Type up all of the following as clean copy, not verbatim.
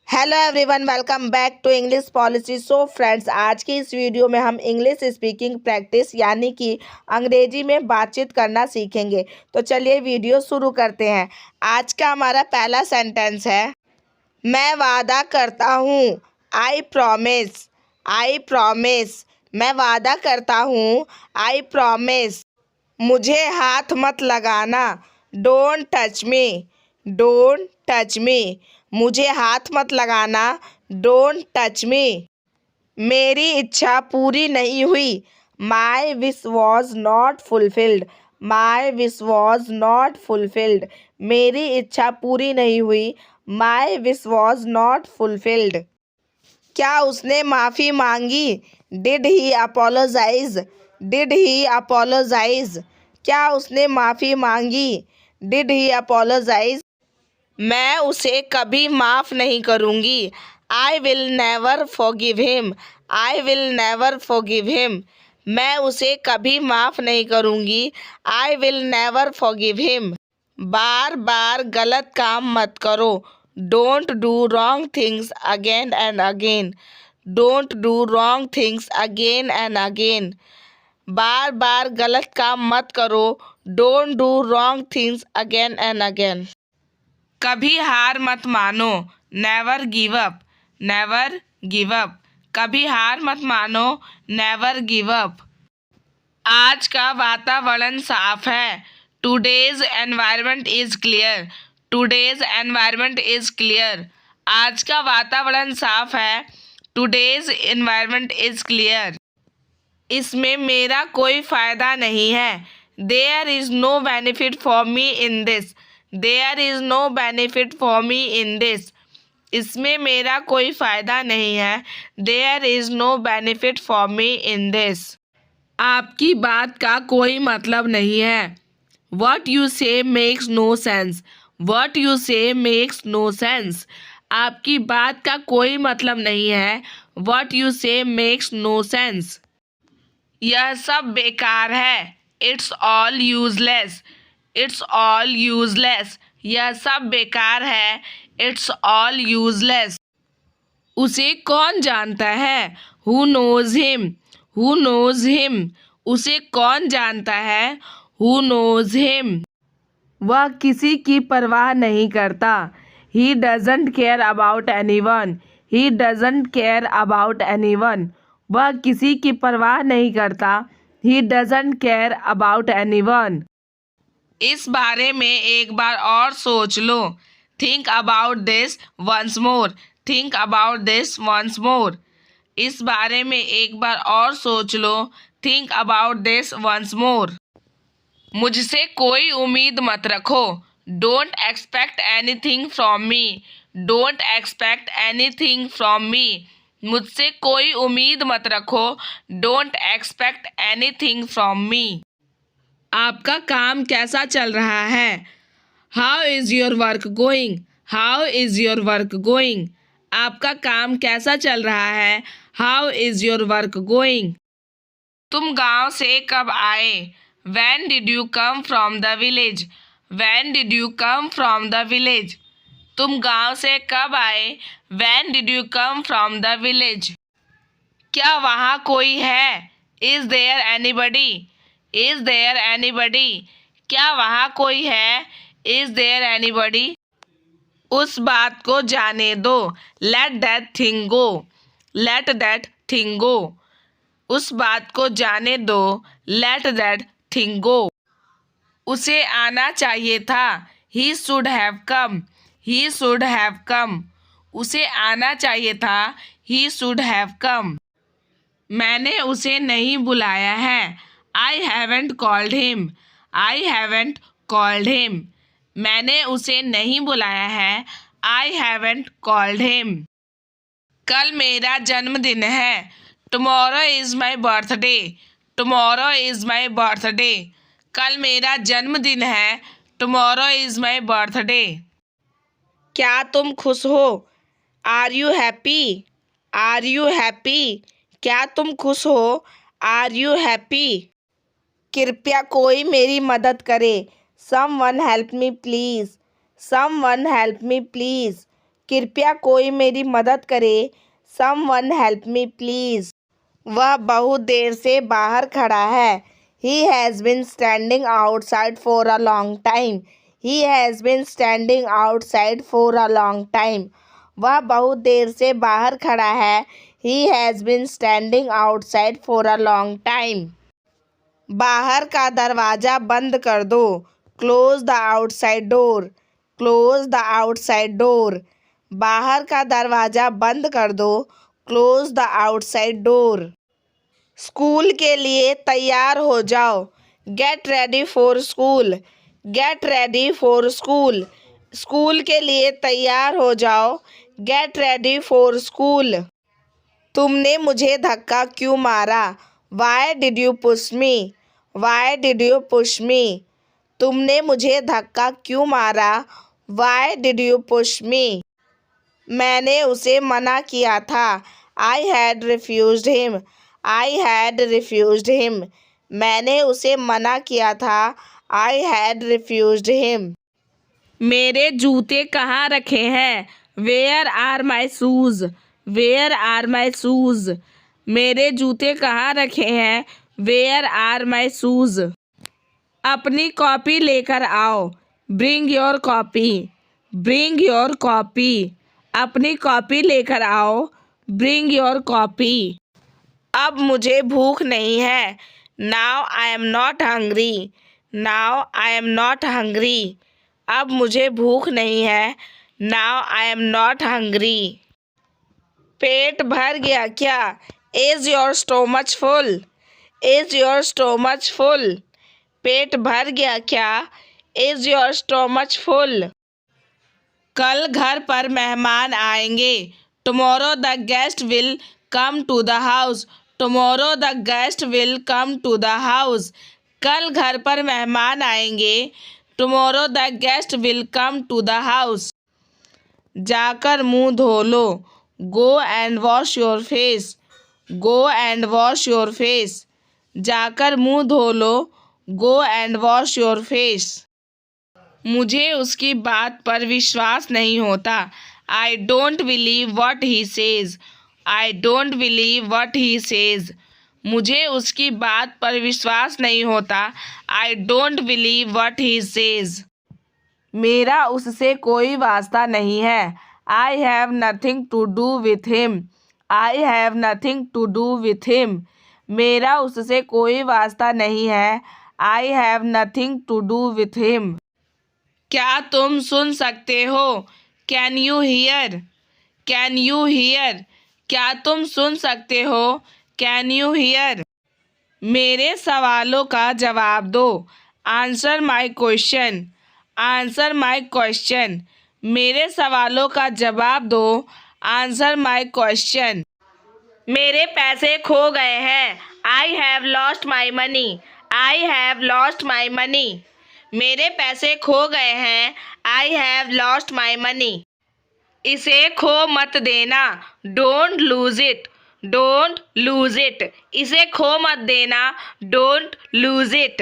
Hello everyone, welcome back to English policy. So friends, आज की इस वीडियो में हम इंग्लिश स्पीकिंग प्रैक्टिस यानी कि अंग्रेजी में बातचीत करना सीखेंगे। तो चलिए वीडियो शुरू करते हैं। आज का हमारा पहला सेंटेंस है, मैं वादा करता हूँ। I promise. I promise. मैं वादा करता हूँ। I promise. मुझे हाथ मत लगाना। Don't touch me. Don't touch me. मुझे हाथ मत लगाना। Don't touch me. मेरी इच्छा पूरी नहीं हुई। My wish was not fulfilled. My wish was not fulfilled. मेरी इच्छा पूरी नहीं हुई। My wish was not fulfilled. क्या उसने माफ़ी मांगी? Did he apologise? Did he apologise? क्या उसने माफ़ी मांगी? Did he apologise? मैं उसे कभी माफ़ नहीं करूँगी। I will never forgive him. I will never forgive him. मैं उसे कभी माफ़ नहीं करूँगी। I will never forgive him. बार बार गलत काम मत करो। Don't do wrong things again and again. Don't do wrong things again and again. बार बार गलत काम मत करो। Don't do wrong things again and again. कभी हार मत मानो। Never give up. Never give up. कभी हार मत मानो। Never give up. आज का वातावरण साफ है। Today's environment is clear. Today's environment is clear. आज का वातावरण साफ है। Today's environment is clear. इसमें मेरा कोई फ़ायदा नहीं है। There is no benefit for me in this. There is no benefit for me in this. इसमें मेरा कोई फ़ायदा नहीं है। There is no benefit for me in this. आपकी बात का कोई मतलब नहीं है। What you say makes no sense. What you say makes no sense. आपकी बात का कोई मतलब नहीं है। What you say makes no sense. यह सब बेकार है। It's all useless. It's all useless. यह सब बेकार है। It's all useless. उसे कौन जानता है? Who knows him. Who knows him. उसे कौन जानता है? Who knows him. वह किसी की परवाह नहीं करता। He doesn't care about anyone. He doesn't care about anyone. वह किसी की परवाह नहीं करता। He doesn't care about anyone. इस बारे में एक बार और सोच लो। Think about this once more. Think about this once more. इस बारे में एक बार और सोच लो। Think about this once more. मुझसे कोई उम्मीद मत रखो। Don't expect anything from me. Don't expect anything from me. मुझसे कोई उम्मीद मत रखो। डोंट एक्सपेक्ट एनीथिंग फ्रॉम मी। आपका काम कैसा चल रहा है? How is your work going? How is your work going? आपका काम कैसा चल रहा है? How is your work going? तुम गांव से कब आए? When did you come from the village? When did you come from the village? तुम गांव से कब आए? When did you come from the village? क्या वहाँ कोई है? Is there anybody? Is there anybody? क्या वहाँ कोई है? Is there anybody? उस बात को जाने दो। Let that thing go. Let that thing go. उस बात को जाने दो। Let that thing go. उसे आना चाहिए था। He should have come. He should have come. उसे आना चाहिए था। He should have come. मैंने उसे नहीं बुलाया है। I haven't called him. I haven't called him. मैंने उसे नहीं बुलाया है। I haven't called him. कल मेरा जन्मदिन है। Tomorrow is my birthday. Tomorrow is my birthday. कल मेरा जन्मदिन है। Tomorrow is my birthday. क्या तुम खुश हो? Are you happy? Are you happy? क्या तुम खुश हो? Are you happy? कृपया कोई मेरी मदद करे। Someone help me please. Someone help me please. कृपया कोई मेरी मदद करे। Someone help me please. वह बहुत देर से बाहर खड़ा है। He has been standing outside for a long time. He has been standing outside for a long time. वह बहुत देर से बाहर खड़ा है। He has been standing outside for a long time. बाहर का दरवाज़ा बंद कर दो। Close the outside door. Close the outside door. बाहर का दरवाज़ा बंद कर दो। Close the outside door. School के लिए तैयार हो जाओ। Get ready for school. Get ready for school. School के लिए तैयार हो जाओ। Get ready for school. तुमने मुझे धक्का क्यों मारा? Why did you push me? Why did you push me? तुमने मुझे धक्का क्यों मारा? Why did you push me? मैंने उसे मना किया था। I had refused him. I had refused him. मैंने उसे मना किया था। I had refused him. मेरे जूते कहाँ रखे हैं? Where are my shoes? Where are my shoes? मेरे जूते कहाँ रखे हैं? Where are my shoes? अपनी कॉपी लेकर आओ। Bring your copy. Bring your copy. अपनी कॉपी लेकर आओ। Bring your copy. अब मुझे भूख नहीं है। Now I am not hungry. Now I am not hungry. अब मुझे भूख नहीं है। Now I am not hungry. पेट भर गया क्या? Is your stomach full? Is your stomach full? पेट भर गया क्या? Is your stomach full? कल घर पर मेहमान आएंगे। Tomorrow the guest will come to the house. Tomorrow the guest will come to the house. कल घर पर मेहमान आएंगे। Tomorrow the guest will come to the house. जाकर मुंह धो लो। Go and wash your face. Go and wash your face. जाकर मुंह धो लो। Go and wash your face. मुझे उसकी बात पर विश्वास नहीं होता। I don't believe what he says. I don't believe what he says. मुझे उसकी बात पर विश्वास नहीं होता। I don't believe what he says. मेरा उससे कोई वास्ता नहीं है। I have nothing to do with him. I have nothing to do with him. मेरा उससे कोई वास्ता नहीं है। I have nothing to do with him. क्या तुम सुन सकते हो? Can you here? Can you here? क्या तुम सुन सकते हो? Can you here? मेरे सवालों का जवाब दो। Answer my question. Answer my question. मेरे सवालों का जवाब दो। Answer my question. मेरे पैसे खो गए हैं। I have lost my money. I have lost my money. मेरे पैसे खो गए हैं। I have lost my money. इसे खो मत देना। Don't lose it. Don't lose it. इसे खो मत देना। Don't lose it.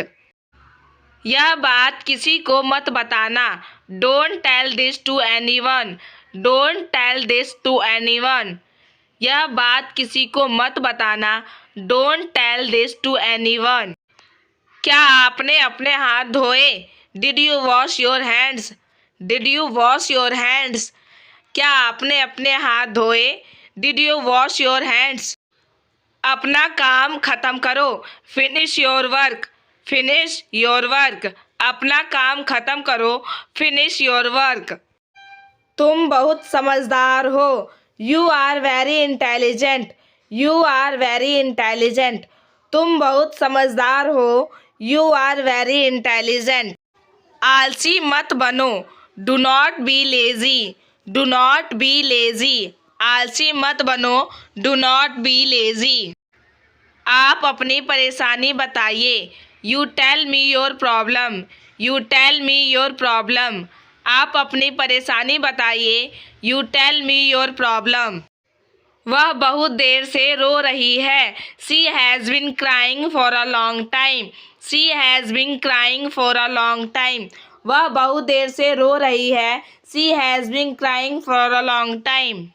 यह बात किसी को मत बताना। Don't tell this to anyone. Don't tell this to anyone. यह बात किसी को मत बताना। Don't tell this to anyone. क्या आपने अपने हाथ धोए? Did you wash your hands? Did you wash your hands? क्या आपने अपने हाथ धोए? Did you wash your hands? अपना काम खत्म करो। Finish your work. Finish your work. अपना काम खत्म करो। Finish your work. तुम बहुत समझदार हो। You are very intelligent. You are very intelligent. तुम बहुत समझदार हो। You are very intelligent. आलसी मत बनो। Do not be lazy. Do not be lazy. आलसी मत बनो। Do not be lazy. आप अपनी परेशानी बताइए। You tell me your problem. You tell me your problem. आप अपनी परेशानी बताइए। You tell me your problem. वह बहुत देर से रो रही है। She has been crying for a long time. She has been crying for a long time. वह बहुत देर से रो रही है। She has been crying for a long time.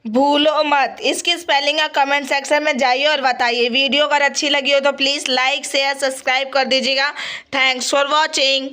भूलो मत, इसकी स्पेलिंग का कमेंट सेक्शन में जाइए और बताइए। वीडियो अगर अच्छी लगी हो तो प्लीज़ लाइक शेयर सब्सक्राइब कर दीजिएगा। Thanks for watching.